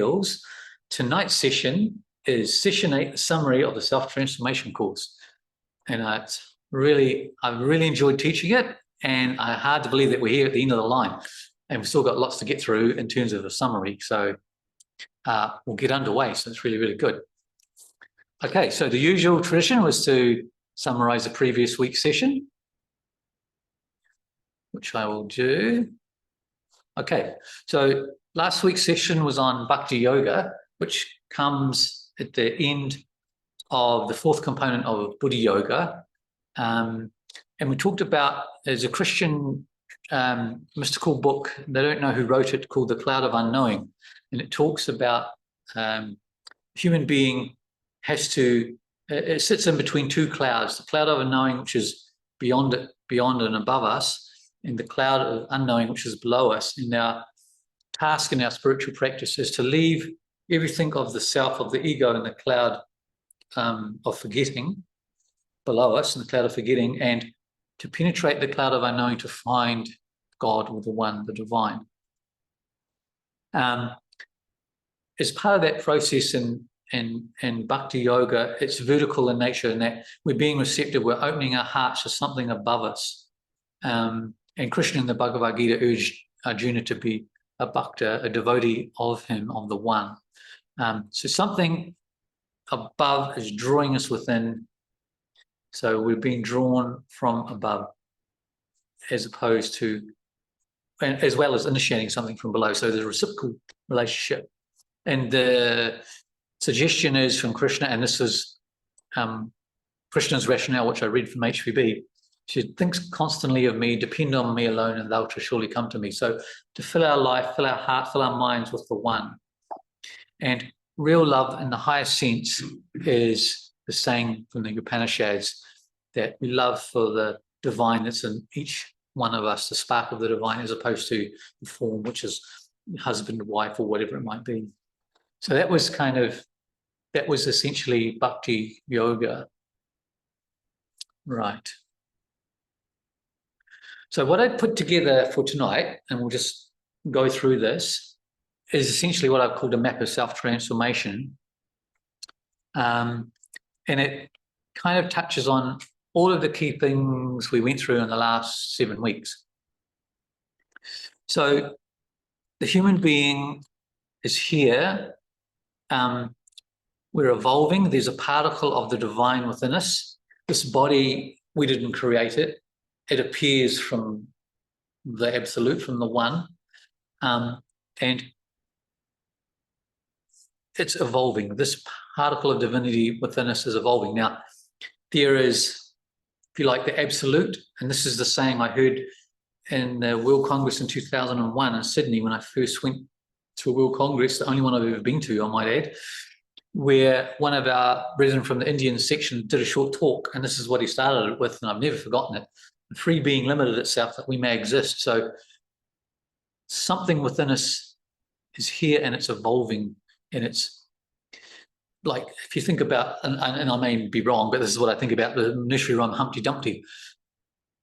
skills. Tonight's session is session 8, the summary of the self-transformation course. And I've really enjoyed teaching it, and hard to believe that we're here at the end of the line. And we've still got lots to get through in terms of the summary. So we'll get underway. So it's really, really good. Okay, so the usual tradition was to summarize the previous week's session, which I will do. Okay, so last week's session was on Bhakti Yoga, which comes at the end of the fourth component of Buddha Yoga. And we talked about, there's a Christian mystical book, they don't know who wrote it, called The Cloud of Unknowing. And it talks about human being has to, it sits in between two clouds, the cloud of unknowing, which is beyond and above us, and the cloud of unknowing, which is below us. And our task in our spiritual practice is to leave everything of the self, of the ego, in the cloud of forgetting below us, in the cloud of forgetting, and to penetrate the cloud of unknowing to find God, or the One, the Divine. As part of that process in Bhakti Yoga, it's vertical in nature, in that we're being receptive, we're opening our hearts to something above us. And Krishna in the Bhagavad Gita urged Arjuna to be a bhakta, a devotee of him, of the One. So something above is drawing us within. So we're being drawn from above, as opposed to, and as well as initiating something from below. So there's a reciprocal relationship. And the suggestion is from Krishna, and this is Krishna's rationale, which I read from HVB. She thinks constantly of me, depend on me alone, and thou shalt surely come to me. So to fill our life, fill our heart, fill our minds with the One. And real love in the highest sense is the saying from the Upanishads, that we love for the divine that's in each one of us, the spark of the divine, as opposed to the form, which is husband, wife, or whatever it might be. So that was essentially Bhakti Yoga. Right. So what I put together for tonight, and we'll just go through this, is essentially what I've called a map of self-transformation. And it kind of touches on all of the key things we went through in the last 7 weeks. So the human being is here. We're evolving. There's a particle of the divine within us. This body, we didn't create it. It appears from the absolute, from the One. And it's evolving. This particle of divinity within us is evolving. Now, there is, if you like, the absolute, and this is the saying I heard in the World Congress in 2001 in Sydney, when I first went to a World Congress, the only one I've ever been to, I might add, where one of our brethren from the Indian section did a short talk, and this is what he started it with, and I've never forgotten it. Free being limited itself, that we may exist. So something within us is here, and it's evolving, and it's like, if you think about, and I may be wrong, but this is what I think about the nursery rhyme Humpty Dumpty.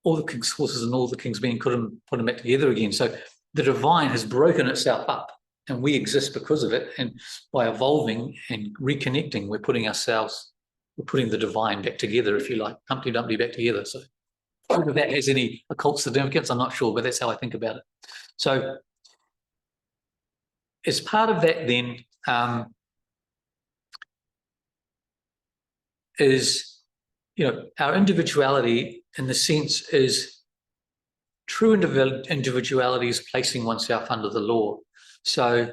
All the king's horses and all the king's men couldn't put them back together again. So the divine has broken itself up, and we exist because of it. And by evolving and reconnecting, we're putting the divine back together, if you like, Humpty Dumpty back together. So whether that has any occult significance, I'm not sure, but that's how I think about it. So as part of that then, is, our individuality, in the sense, is true individuality is placing oneself under the law. So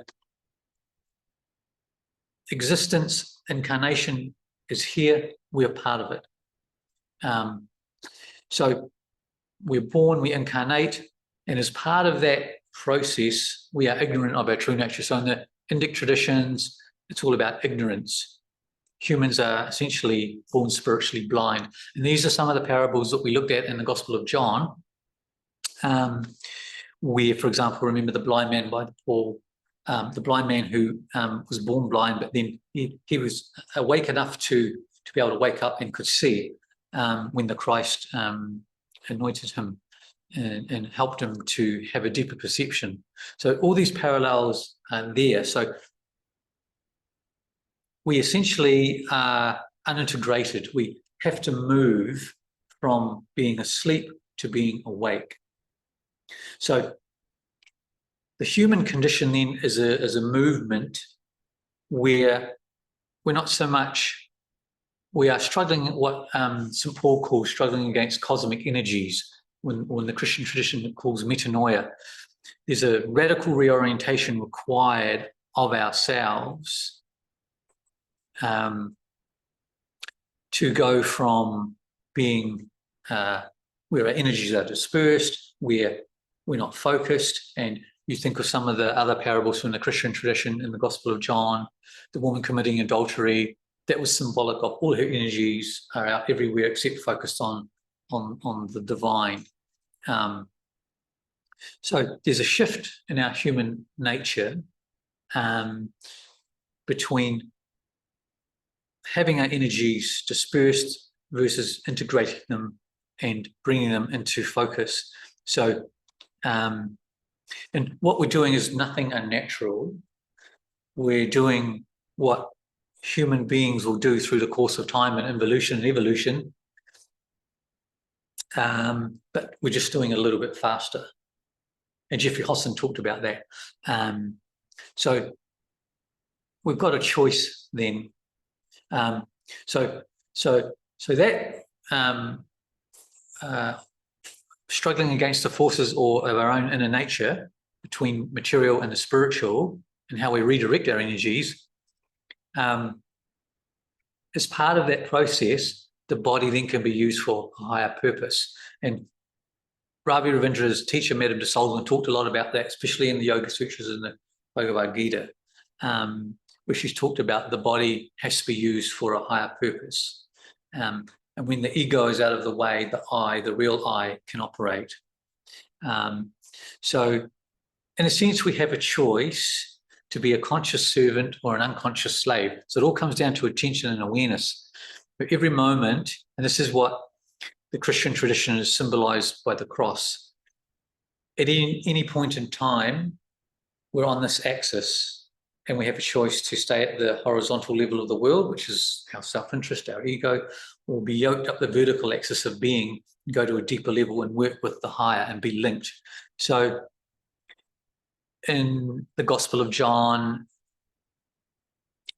existence, incarnation is here, we're part of it. So we're born, we incarnate, and as part of that process, we are ignorant of our true nature. So in the Indic traditions, it's all about ignorance. Humans are essentially born spiritually blind. And these are some of the parables that we looked at in the Gospel of John, where, for example, remember the blind man by the pool, the blind man who was born blind, but then he was awake enough to be able to wake up and could see when the Christ anointed him and helped him to have a deeper perception. So all these parallels are there. So we essentially are unintegrated. We have to move from being asleep to being awake. So the human condition then is a movement where we're not so much, we are struggling, what St. Paul calls struggling against cosmic energies, when the Christian tradition calls metanoia. There's a radical reorientation required of ourselves to go from being where our energies are dispersed, where we're not focused. And you think of some of the other parables from the Christian tradition in the Gospel of John, the woman committing adultery, that was symbolic of all her energies are out everywhere except focused on the divine. So there's a shift in our human nature between having our energies dispersed versus integrating them and bringing them into focus. So, and what we're doing is nothing unnatural. We're doing what human beings will do through the course of time and evolution, but we're just doing it a little bit faster. And Jeffrey Hosson talked about that. So we've got a choice then. So that struggling against the forces of our own inner nature between material and the spiritual, and how we redirect our energies, as part of that process, the body then can be used for a higher purpose. And Ravi Ravindra's teacher, Madame de Solomon, talked a lot about that, especially in the Yoga Sutras and the Bhagavad Gita, where she's talked about the body has to be used for a higher purpose. And when the ego is out of the way, the I, the real I, can operate. So in a sense, we have a choice to be a conscious servant or an unconscious slave. So it all comes down to attention and awareness. For every moment, and this is what the Christian tradition is symbolized by the cross, at any point in time, we're on this axis and we have a choice to stay at the horizontal level of the world, which is our self-interest, our ego, or be yoked up the vertical axis of being, go to a deeper level and work with the higher and be linked. So in the Gospel of John,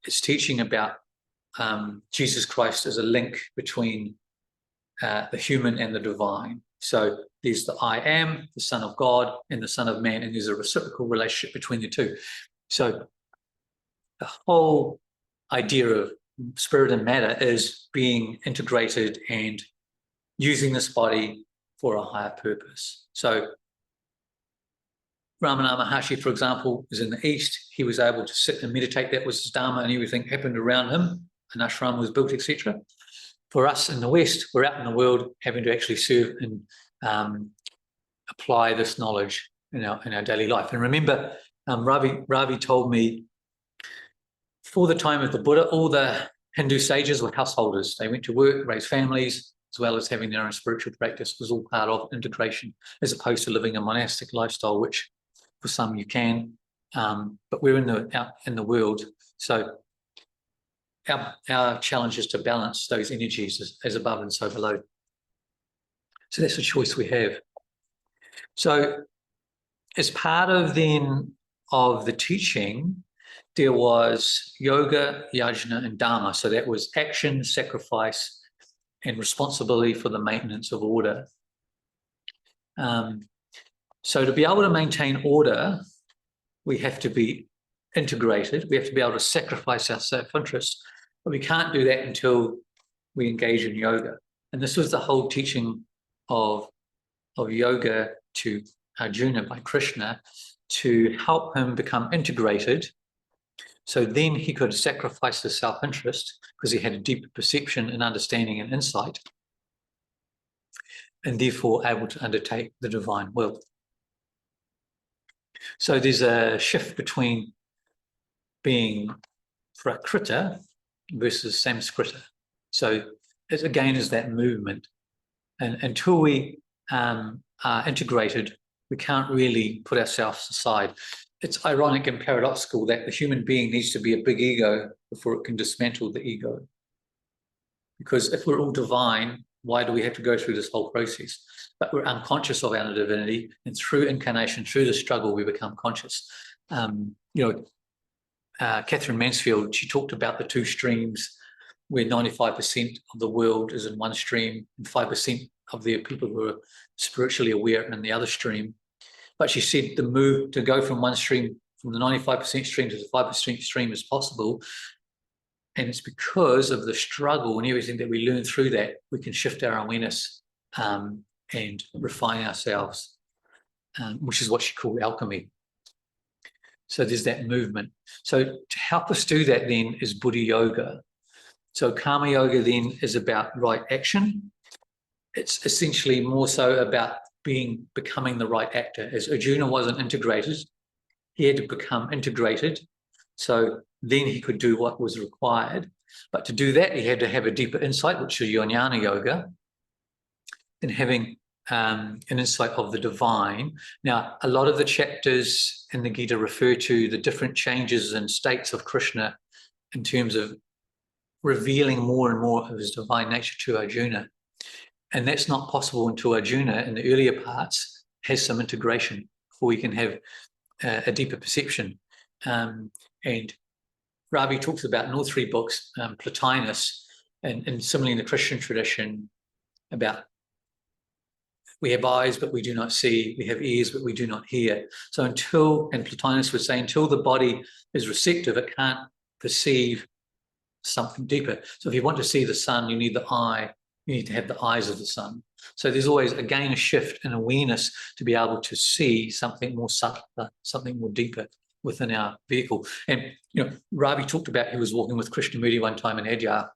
it's teaching about Jesus Christ as a link between the human and the divine. So there's the I am, the Son of God, and the Son of Man, and there's a reciprocal relationship between the two. So the whole idea of spirit and matter is being integrated and using this body for a higher purpose. So Ramana Maharshi, for example, is in the East. He was able to sit and meditate. That was his Dharma, and everything happened around him. An ashram was built, etc. For us in the West, we're out in the world having to actually serve and apply this knowledge in our daily life. And remember, Ravi told me, for the time of the Buddha, all the Hindu sages were householders. They went to work, raised families, as well as having their own spiritual practice. It was all part of integration, as opposed to living a monastic lifestyle, which for some you can, but we're out in the world. So our challenge is to balance those energies as above and so below. So that's a choice we have. So as part of the teaching, there was yoga, yajna, and dharma. So that was action, sacrifice, and responsibility for the maintenance of order. So to be able to maintain order, we have to be integrated. We have to be able to sacrifice our self-interest, but we can't do that until we engage in yoga. And this was the whole teaching of yoga to Arjuna by Krishna, to help him become integrated. So then he could sacrifice his self-interest because he had a deeper perception and understanding and insight, and therefore able to undertake the divine will. So there's a shift between being Prakrita versus Samskrita. So it again is that movement. And until we are integrated, we can't really put ourselves aside. it's ironic and paradoxical that the human being needs to be a big ego before it can dismantle the ego. Because if we're all divine, why do we have to go through this whole process? But we're unconscious of our divinity, and through incarnation, through the struggle, we become conscious. Catherine Mansfield, she talked about the two streams where 95% of the world is in one stream and 5% of the people who are spiritually aware in the other stream. But she said the move to go from one stream, from the 95% stream to the 5% stream is possible. And it's because of the struggle and everything that we learn through that, we can shift our awareness and refine ourselves, which is what she called alchemy. So there's that movement. So to help us do that then is Buddha Yoga. So Karma Yoga then is about right action. It's essentially more so about becoming the right actor. As Arjuna wasn't integrated, he had to become integrated. So then he could do what was required. But to do that, he had to have a deeper insight, which is Jnana Yoga, and having an insight of the divine. Now, a lot of the chapters in the Gita refer to the different changes and states of Krishna in terms of revealing more and more of his divine nature to Arjuna. And that's not possible until Arjuna, in the earlier parts, has some integration before we can have a deeper perception. And Ravi talks about in all three books, Plotinus, and similarly in the Christian tradition, about we have eyes, but we do not see. We have ears, but we do not hear. So and Plotinus would say, until the body is receptive, it can't perceive something deeper. So if you want to see the sun, you need the eye. You need to have the eyes of the sun. So there's always, again, a shift in awareness to be able to see something more subtle, something more deeper within our vehicle. And, Ravi talked about he was walking with Krishnamurti one time in Adyar.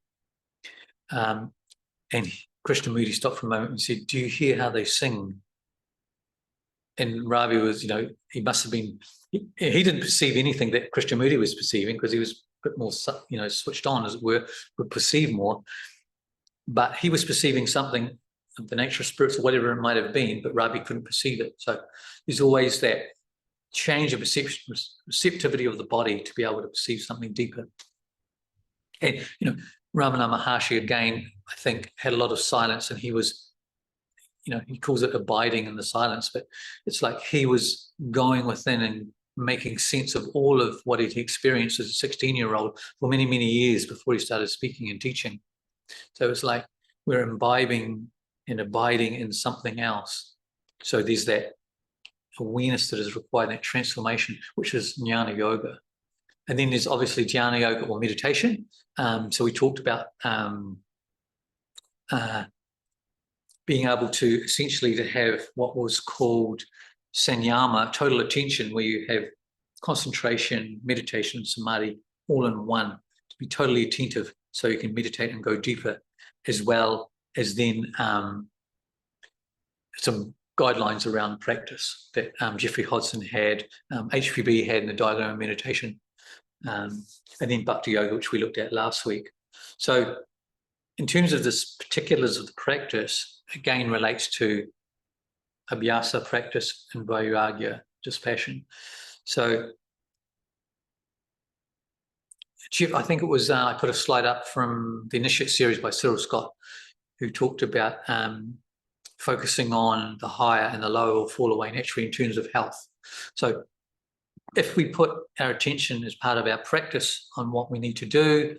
And Krishnamurti stopped for a moment and said, "Do you hear how they sing?" And Ravi was, he must have been, he didn't perceive anything that Krishnamurti was perceiving because he was a bit more, switched on, as it were, would perceive more. But he was perceiving something of the nature of spirits or whatever it might have been, but Ravi couldn't perceive it. So there's always that change of perception, receptivity of the body to be able to perceive something deeper. And, Ramana Maharshi, again, I think, had a lot of silence, and he was, he calls it abiding in the silence, but it's like he was going within and making sense of all of what he'd experienced as a 16-year-old for many, many years before he started speaking and teaching. So it's like we're imbibing and abiding in something else. So there's that awareness that is required, that transformation, which is Jnana Yoga. And then there's obviously Jnana Yoga or meditation. So we talked about being able to essentially to have what was called Sanyama, total attention, where you have concentration, meditation, samadhi, all in one, to be totally attentive so you can meditate and go deeper, as well as then some guidelines around practice that Jeffrey Hodson had, HPB had in the diagram of meditation, and then Bhakti Yoga, which we looked at last week. So in terms of the particulars of the practice, again relates to Abhyasa practice and Vairagya, dispassion. So I think it was, I put a slide up from the Initiate series by Cyril Scott, who talked about focusing on the higher and the lower will fall away naturally in terms of health. So if we put our attention as part of our practice on what we need to do,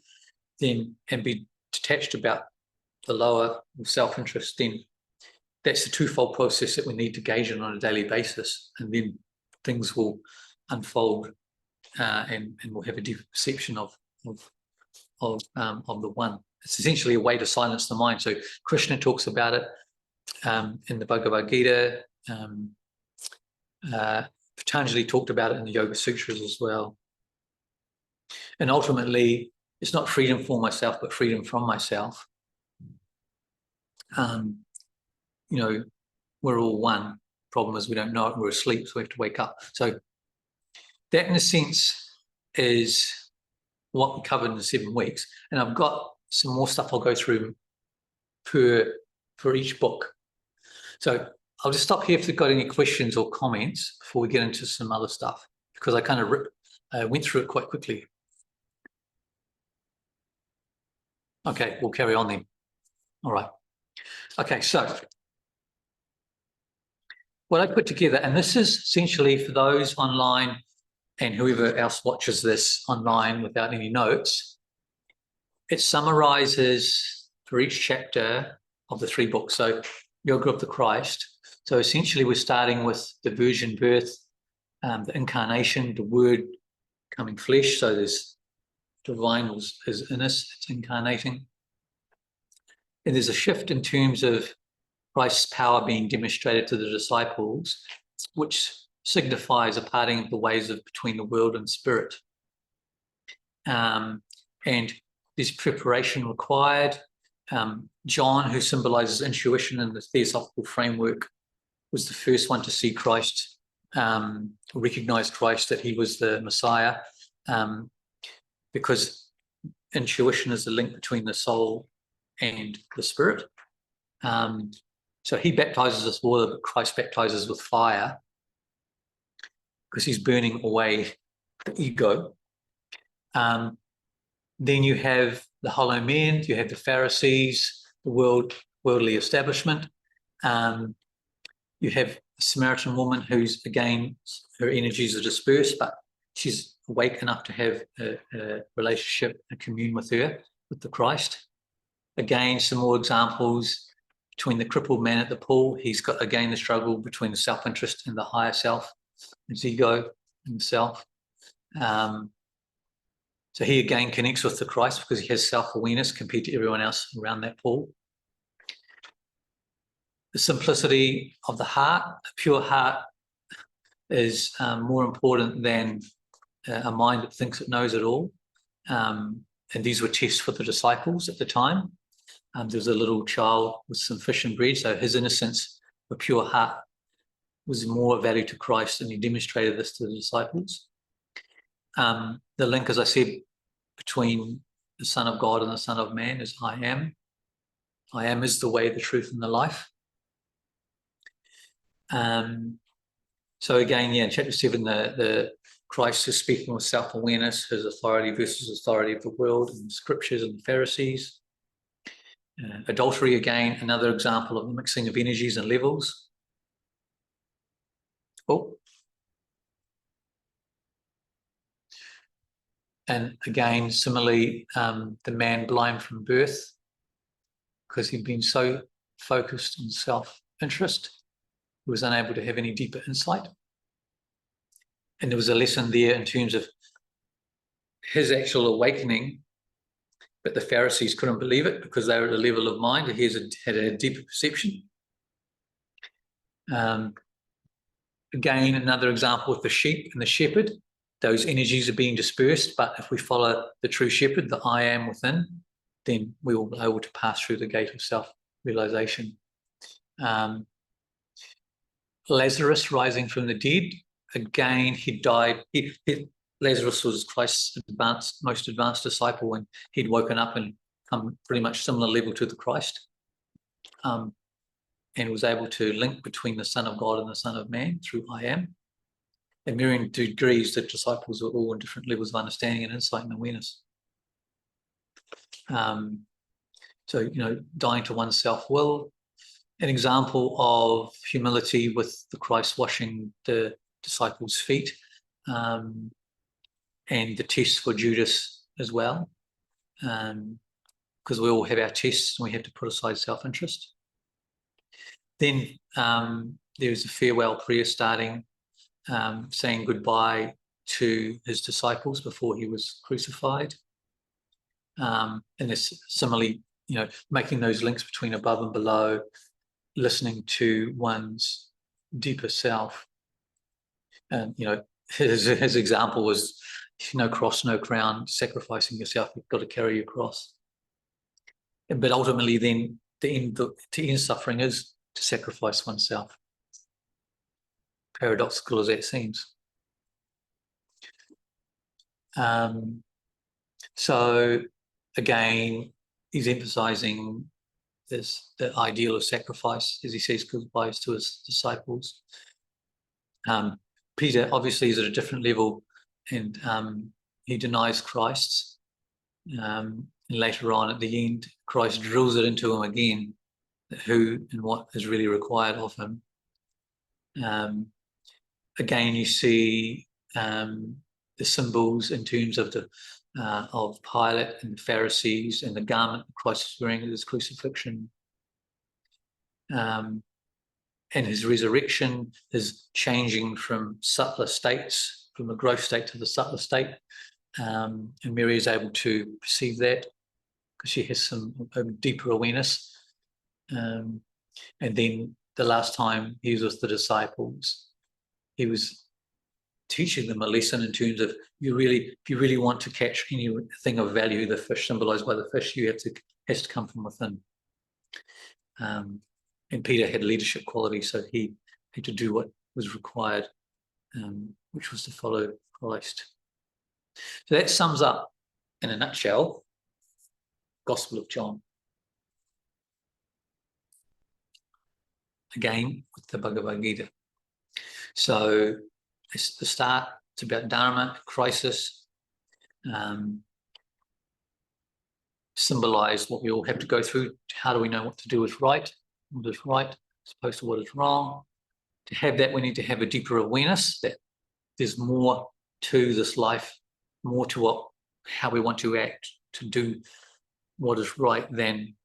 then and be detached about the lower self-interest, then that's the twofold process that we need to gauge on a daily basis, and then things will unfold and we'll have a deeper perception of the one. It's essentially a way to silence the mind. So Krishna talks about it in the Bhagavad Gita. Patanjali talked about it in the Yoga Sutras as well. And ultimately, it's not freedom for myself, but freedom from myself. We're all one. Problem is we don't know it. We're asleep, so we have to wake up. So that, in a sense, is what we covered in the 7 weeks. And I've got some more stuff I'll go through for each book. So I'll just stop here if you've got any questions or comments before we get into some other stuff. because I kind of went through it quite quickly. Okay, we'll carry on then. All right. Okay, so what I put together, and this is essentially for those online and whoever else watches this online without any notes, it summarizes for each chapter of the 3 books. So Yoga of the Christ. So essentially we're starting with the virgin birth, the incarnation, the word becoming flesh. So there's divine is in us, it's incarnating. And there's a shift in terms of Christ's power being demonstrated to the disciples, which signifies a parting of the ways of between the world and spirit. And there's preparation required. John, who symbolizes intuition in the theosophical framework, was the first one to see Christ, recognize Christ, that he was the Messiah, because intuition is the link between the soul and the spirit. So he baptizes with water, but Christ baptizes with fire because he's burning away the ego. Then you have the hollow men, you have the Pharisees, the worldly establishment. You have a Samaritan woman who's, again, her energies are dispersed, but she's awake enough to have a relationship and commune with her, with the Christ. Again, some more examples between the crippled man at the pool. He's got, again, the struggle between the self-interest and the higher self, his ego and the self. So he again connects with the Christ because he has self-awareness compared to everyone else around that pool. The simplicity of the heart, a pure heart, is more important than a mind that thinks it knows it all. And these were tests for the disciples at the time. There was a little child with some fish and bread, so his innocence, a pure heart, was more value to Christ, and he demonstrated this to the disciples. The link, as I said, between the Son of God and the Son of Man is I am. I am is the way, the truth, and the life. So again, yeah, in chapter 7, the Christ is speaking with self-awareness, his authority versus authority of the world, and the scriptures and the Pharisees. Adultery, again, another example of the mixing of energies and levels. Oh. And again, similarly, the man blind from birth, because he'd been so focused on self-interest, he was unable to have any deeper insight. And there was a lesson there in terms of his actual awakening, but the Pharisees couldn't believe it because they were at a level of mind that he had a deeper perception. Again, another example with the sheep and the shepherd. Those energies are being dispersed, but if we follow the true shepherd, the I am within, then we will be able to pass through the gate of self-realization. Lazarus rising from the dead. Again, he died. Lazarus was Christ's most advanced disciple, and he'd woken up and come pretty much similar level to the Christ, and was able to link between the Son of God and the Son of Man through I am. In varying degrees, the disciples were all in different levels of understanding and insight and awareness. So, dying to one's self-will. An example of humility with the Christ washing the disciples' feet, and the test for Judas as well, because we all have our tests and we have to put aside self-interest. Then there's a farewell prayer starting, saying goodbye to his disciples before he was crucified. And this similarly, making those links between above and below, listening to one's deeper self. And, his example was, no cross, no crown, sacrificing yourself, you've got to carry your cross. But ultimately then to end suffering is to sacrifice oneself. Paradoxical as that seems. So again, he's emphasizing the ideal of sacrifice as he says goodbyes to his disciples. Peter obviously is at a different level, and he denies Christ. And later on, at the end, Christ drills it into him again, who and what is really required of him. Again, you see the symbols in terms of the of Pilate and the Pharisees and the garment Christ is wearing at his crucifixion. And his resurrection, his changing from subtler states, from a gross state to the subtler state. And Mary is able to perceive that because she has some deeper awareness. And then the last time he was with the disciples, he was teaching them a lesson in terms of if you really want to catch anything of value, the fish symbolized by the fish, has to come from within. And Peter had leadership quality, so he had to do what was required, which was to follow Christ. So that sums up, in a nutshell, Gospel of John. Again, with the Bhagavad Gita. So it's the start, it's about Dharma, crisis, symbolize what we all have to go through. How do we know what to do is right? What is right as opposed to what is wrong? To have that, we need to have a deeper awareness that there's more to this life, more to how we want to act to do what is right than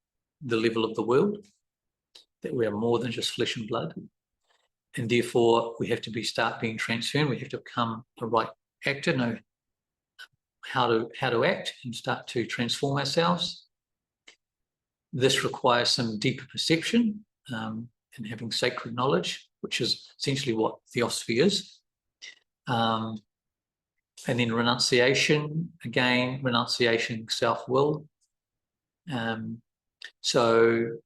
the level of the world, that we are more than just flesh and blood. And therefore, we have to start being transformed. We have to become a right actor, know how to act and start to transform ourselves. This requires some deeper perception and having sacred knowledge, which is essentially what theosophy is. And then renunciation, again, renunciation, self-will. So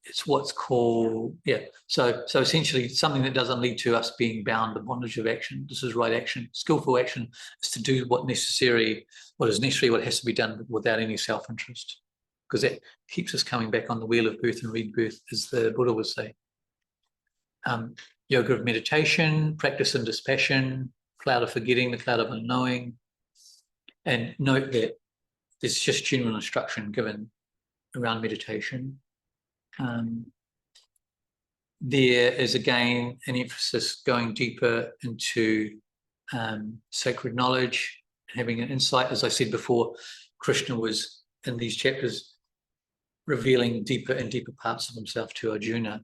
it's what's called, so essentially something that doesn't lead to us being bound to bondage of action. This is right action. Skillful action is to do what is necessary, what has to be done without any self-interest, because that keeps us coming back on the wheel of birth and rebirth, as the Buddha would say. Yoga of meditation, practice in dispassion, cloud of forgetting, the cloud of unknowing. And note that there's just general instruction given around meditation. There is again an emphasis going deeper into sacred knowledge, having an insight. As I said before, Krishna was in these chapters revealing deeper and deeper parts of himself to Arjuna.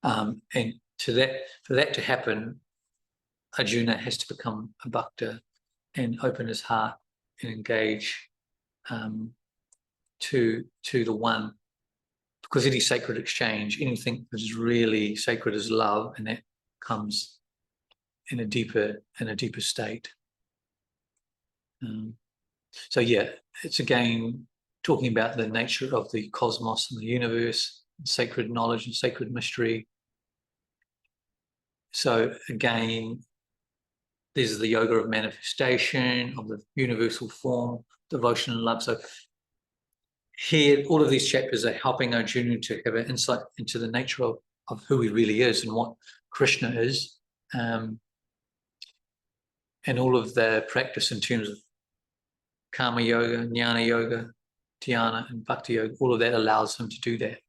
And for that to happen, Arjuna has to become a bhakta and open his heart and engage to the one, because any sacred exchange, anything that is really sacred is love, and that comes in a deeper state. So it's again talking about the nature of the cosmos and the universe, sacred knowledge and sacred mystery. So again, there's the yoga of manifestation, of the universal form, devotion and love. So here, all of these chapters are helping Arjuna to have an insight into the nature of who he really is and what Krishna is. And all of the practice in terms of karma yoga, jnana yoga, dhyana, and bhakti yoga, all of that allows him to do that.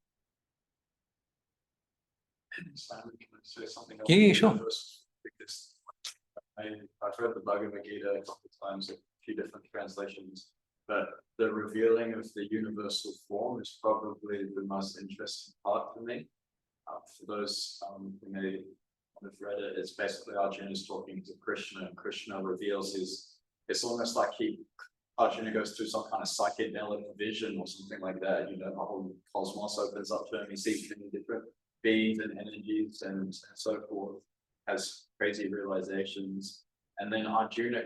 Simon, can I say something else? Yeah, sure. Because I've read the Bhagavad Gita a couple of times, a few different translations, but the revealing of the universal form is probably the most interesting part for me. For those who may have read it, it's basically Arjuna is talking to Krishna, and Krishna reveals it's almost like Arjuna goes through some kind of psychedelic vision or something like that. The whole cosmos opens up to him. He sees many different beings and energies and so forth, has crazy realizations. And then Arjuna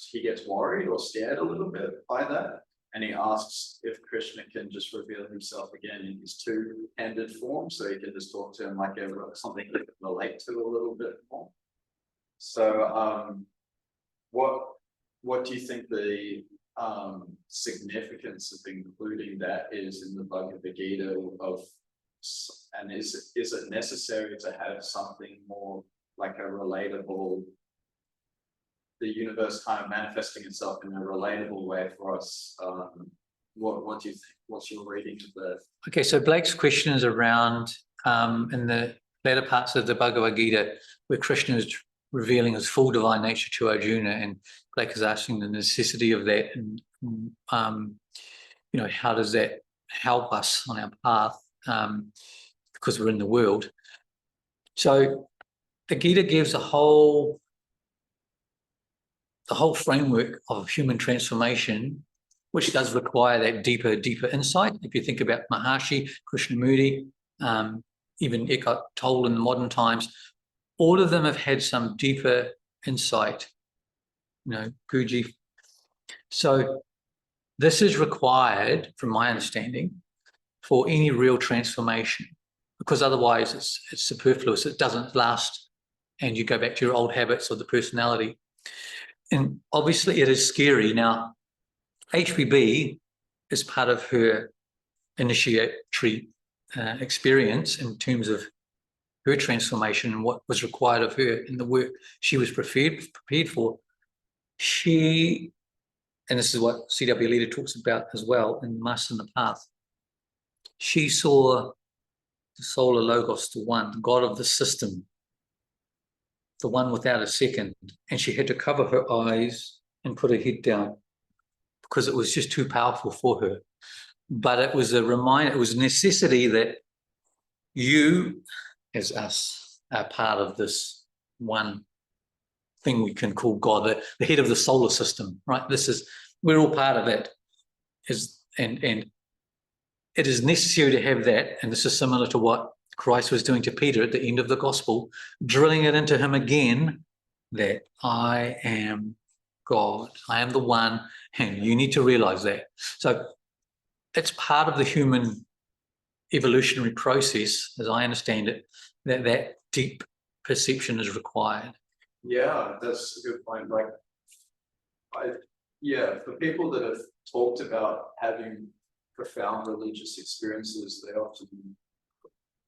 he gets worried or scared a little bit by that. And he asks if Krishna can just reveal himself again in his two-handed form, so he can just talk to him like something he can relate to a little bit more. So what do you think the significance of including that is in the Bhagavad Gita, of And is it necessary to have something more like a relatable, the universe kind of manifesting itself in a relatable way for us? What do you think? What's your reading of that? Okay, so Blake's question is around in the latter parts of the Bhagavad Gita, where Krishna is revealing his full divine nature to Arjuna, and Blake is asking the necessity of that, and how does that help us on our path, because we're in the world. So the Gita gives the whole framework of human transformation, which does require that deeper insight. If you think about Maharshi, Krishnamurti, even Eckhart Tolle in modern times, all of them have had some deeper insight, Guruji. So this is required, from my understanding, for any real transformation, because otherwise it's superfluous. It doesn't last, and you go back to your old habits or the personality. And obviously it is scary. Now, HPB is part of her initiatory experience in terms of her transformation and what was required of her in the work she was prepared for. She, and this is what CW Leader talks about as well in Master in the Path, she saw the solar logos, the one, the God of the system, the one without a second, and she had to cover her eyes and put her head down because it was just too powerful for her. But it was a reminder, it was a necessity that you, as us, are part of this one thing we can call God, the head of the solar system, right? We're all part of it. And it is necessary to have that, and this is similar to what Christ was doing to Peter at the end of the gospel, drilling it into him again, that I am God, I am the one, and you need to realize that. So it's part of the human evolutionary process, as I understand it, that deep perception is required. Yeah, that's a good point. For people that have talked about having profound religious experiences, they often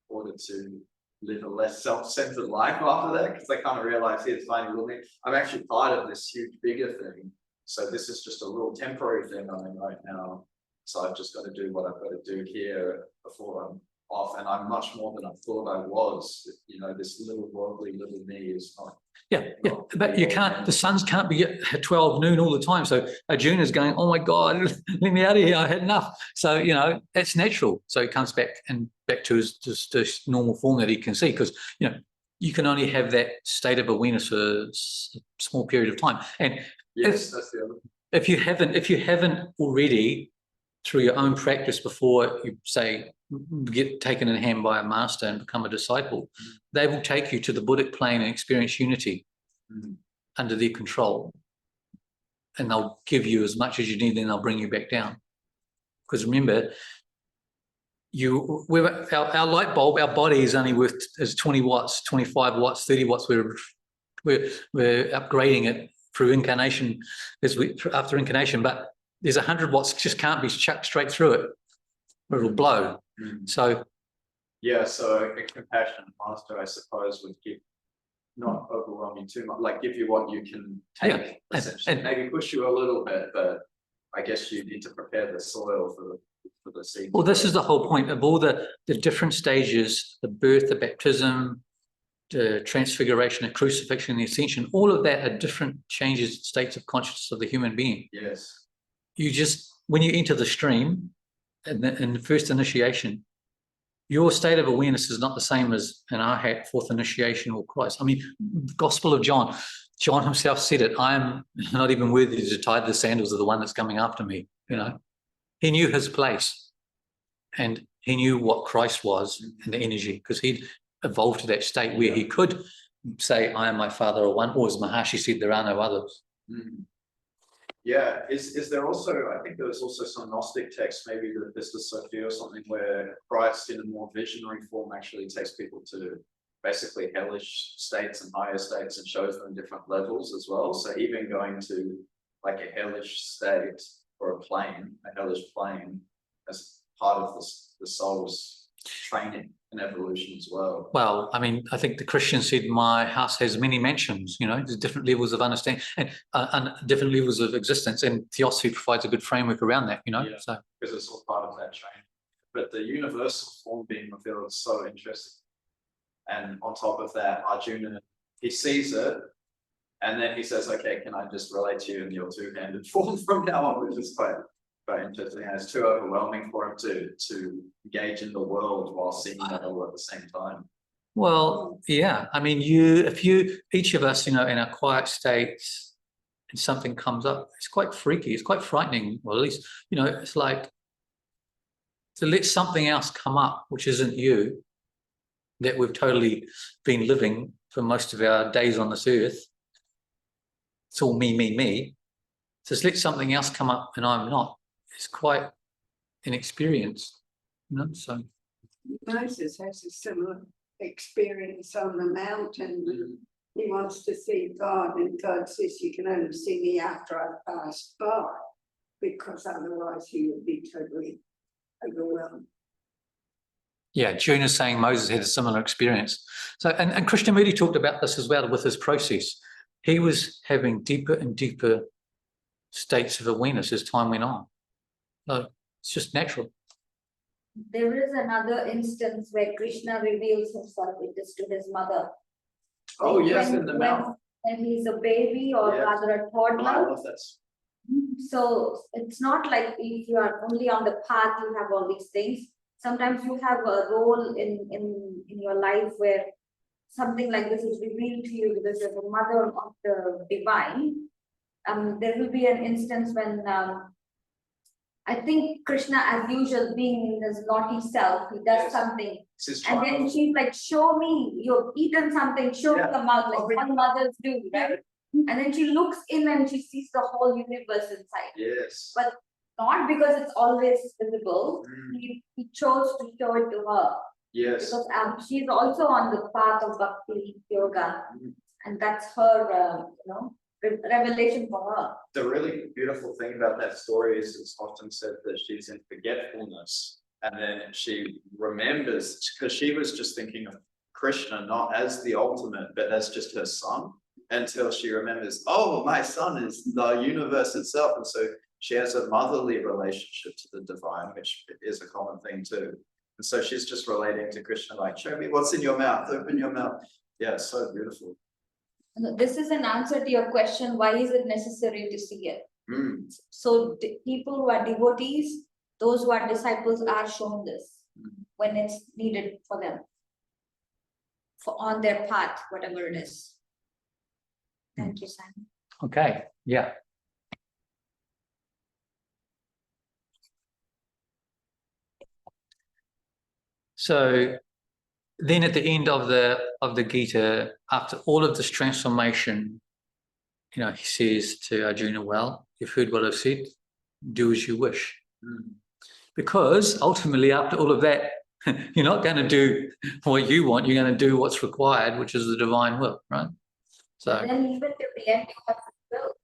order to live a less self-centered life after that, because they kind of realize, here's finding, well, I'm actually part of this huge bigger thing. So this is just a little temporary thing I'm in right now. So I've just got to do what I've got to do here before I'm off. And I'm much more than I thought I was. This little worldly little me is not. Yeah. But you can't, the suns can't be at 12 noon all the time. So Arjuna's going, oh my God, let me out of here. I had enough. So, it's natural. So he comes back to his normal form that he can see, because, you can only have that state of awareness for a small period of time. And yes, that's the other. If you haven't already, through your own practice, before you say get taken in hand by a master and become a disciple, they will take you to the Buddhic plane and experience unity under their control, and they'll give you as much as you need, then they'll bring you back down. Because remember, our light bulb, our body is only worth 20 watts, 25 watts, 30 watts. We're upgrading it through incarnation, after incarnation, but there's 100 watts just can't be chucked straight through it, or it'll blow. So so a compassionate master, I suppose, would not overwhelm you too much, give you what you can take, essentially, and maybe push you a little bit, but I guess you need to prepare the soil for the seed. Well, this is the whole point of all the different stages: the birth, the baptism, the transfiguration, the crucifixion, the ascension. All of that are different changes, states of consciousness of the human being. Yes. You just, when you enter the stream in the first initiation, your state of awareness is not the same as an Arhat, fourth initiation, or Christ. I mean, Gospel of John himself said it, I am not even worthy to tie the sandals of the one that's coming after me. He knew his place, and he knew what Christ was and the energy, because he'd evolved to that state where he could say, I am my Father, or one, or as Maharshi said, there are no others. Yeah, is there also, I think there was also some Gnostic texts, maybe the Pistis Sophia or something, where Christ in a more visionary form actually takes people to basically hellish states and higher states and shows them different levels as well. So even going to a hellish state or a hellish plane as part of the soul's training and evolution as well. Well, I mean, I think the Christian said, "My house has many mansions." You know, there's different levels of understanding and different levels of existence, and Theosophy provides a good framework around that. You know, Yeah. so Because it's all part of that training. But the universal form being revealed is so interesting. And on top of that, Arjuna, he sees it, and then he says, "Okay, can I just relate to you in your two-handed form from now on?" Which is quite interesting. And it's too overwhelming for him to engage in the world while seeing that all at the same time. well, yeah. I mean, each of us, you know, in our quiet states, and something comes up, it's quite freaky. It's quite frightening. Well, at least, you know, it's like to let something else come up, which isn't you, that we've totally been living for most of our days on this earth. It's all me, me, me. Just let something else come up and I'm not. It's quite an experience, you know, so. Moses has a similar experience on the mountain. He wants to see God, and God says, "You can only see me after I've passed by," because otherwise he would be totally overwhelmed. Yeah, June is saying Moses had a similar experience. So, and Krishnamurti talked about this as well with his process. He was having deeper and deeper states of awareness as time went on. So it's just natural. There is another instance where Krishna reveals himself, it is to his mother. Oh, yes, When- in the mouth. When he's a baby or Yeah. rather a I toddler. love that. So it's not like if you are only on the path, you have all these things. Sometimes you have a role in your life where something like this is revealed to you because you're the mother of the divine. There will be an instance when I think Krishna, as usual, being in his naughty self, he does Yes. something. It's his And then triumph. she's like, "Show me, you've eaten something, show me Yeah. the mouth," like Oh, all mothers do, right? And then she looks in and she sees the whole universe inside. Yes. But not because it's always visible. Mm. He chose to show it to her. Yes. Because she's also on the path of Bhakti Yoga. Mm. And that's her, revelation for her. The really beautiful thing about that story is it's often said that she's in forgetfulness, and then she remembers, because she was just thinking of Krishna not as the ultimate, but as just her son, until she remembers, "Oh, my son is the universe itself." And so she has a motherly relationship to the divine, which is a common thing too. And so she's just relating to Krishna, like, "Show me what's in your mouth, open your mouth." Yeah, it's so beautiful. This is an answer to your question, why is it necessary to see it? Mm. So people who are devotees, those who are disciples are shown this when it's needed for them. For on their path, whatever it is. Thank you, Simon. Okay, yeah. So then at the end of the Gita, after all of this transformation, you know, he says to Arjuna, "Well, you've heard what I've said, do as you wish." Because ultimately, after all of that, you're not going to do what you want, you're going to do what's required, which is the divine will, right? So Then even till the end, you have to will,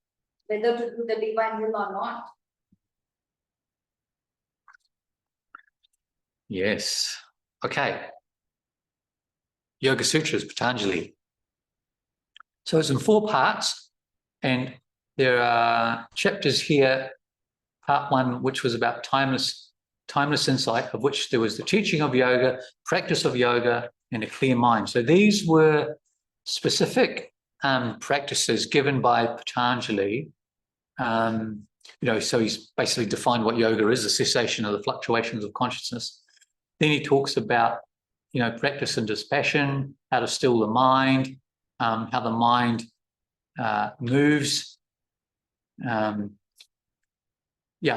whether to do the divine will or not. yes. Okay. Yoga Sutras, Patanjali. So it's in 4 parts, and there are chapters here. Part 1, which was about timeless insight, of which there was the teaching of yoga, practice of yoga, and a clear mind. So these were specific practices given by Patanjali. So he's basically defined what yoga is, the cessation of the fluctuations of consciousness. Then he talks about, practice and dispassion, how to still the mind, how the mind moves.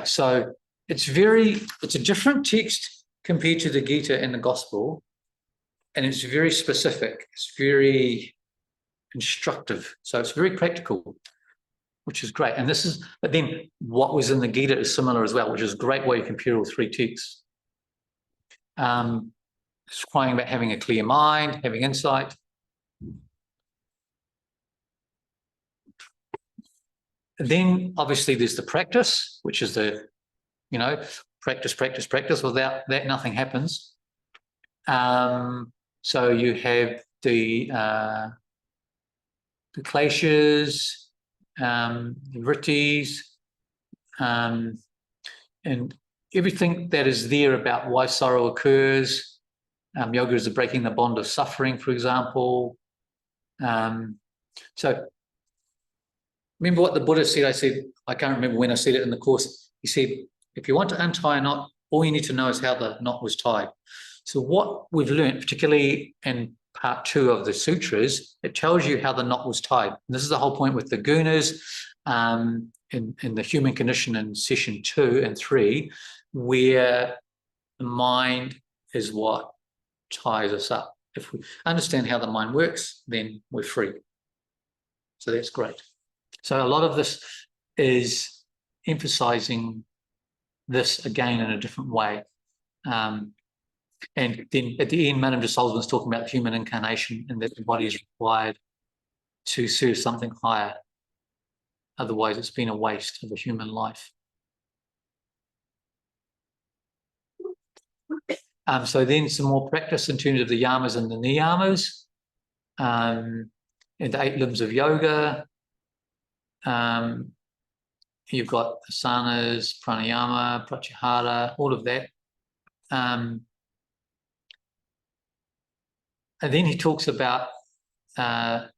So it's a different text compared to the Gita and the Gospel, and it's very specific. It's very instructive. So it's very practical, which is great. But then what was in the Gita is similar as well, which is a great way to compare all 3 texts. It's crying about having a clear mind, having insight. And then obviously there's the practice, which is practice. Without that, nothing happens. So you have the glaciers, the vrittis, and everything that is there about why sorrow occurs. Yoga is the breaking the bond of suffering, for example. So remember what the Buddha said. I can't remember when I said it in the course. He said, if you want to untie a knot, all you need to know is how the knot was tied. So what we've learned, particularly in part 2 of the sutras, it tells you how the knot was tied. And this is the whole point with the gunas in the human condition in session 2 and 3, where the mind is what ties us up. If we understand how the mind works, then we're free. So that's great. So a lot of this is emphasizing this again in a different way. And then at the end, Madame de Salzmann is talking about the human incarnation and that the body is required to serve something higher. Otherwise, it's been a waste of a human life. So then some more practice in terms of the yamas and the niyamas, and the 8 limbs of yoga. You've got asanas, pranayama, pratyahara, all of that. And then he talks about the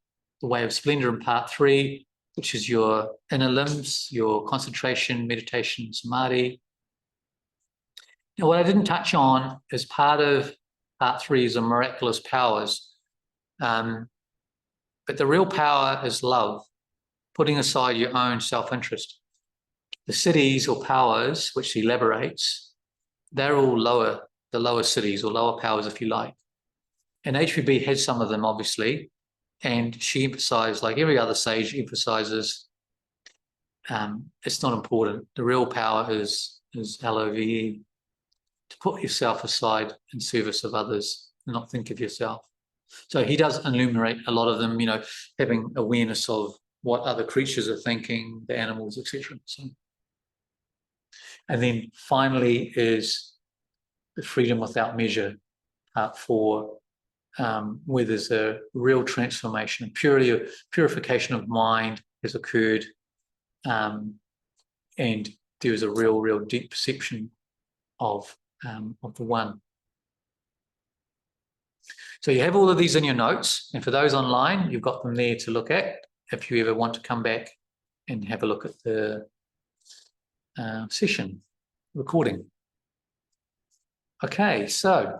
way of splendor in part 3, which is your inner limbs, your concentration, meditation, samadhi. Now, what I didn't touch on as part of part 3 is the miraculous powers. But the real power is love, putting aside your own self-interest. The cities or powers, which he elaborates, they're all lower, the lower cities or lower powers, if you like. And HPB has some of them, obviously, and she emphasized, like every other sage emphasizes, it's not important. The real power is LOVE, to put yourself aside in service of others and not think of yourself. So he does enumerate a lot of them, you know, having awareness of what other creatures are thinking, the animals, etc. So, and then finally is the freedom without measure, part 4, where there's a real transformation, purification of mind has occurred, and there is a real deep perception of the one. So you have all of these in your notes, and for those online, you've got them there to look at if you ever want to come back and have a look at the session recording. Okay, so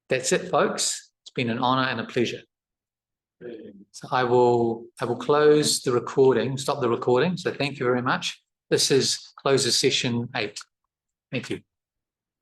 that's it, folks. It's been an honor and a pleasure. So I will close the recording, stop the recording. So thank you very much. This is closes session 8. Thank you.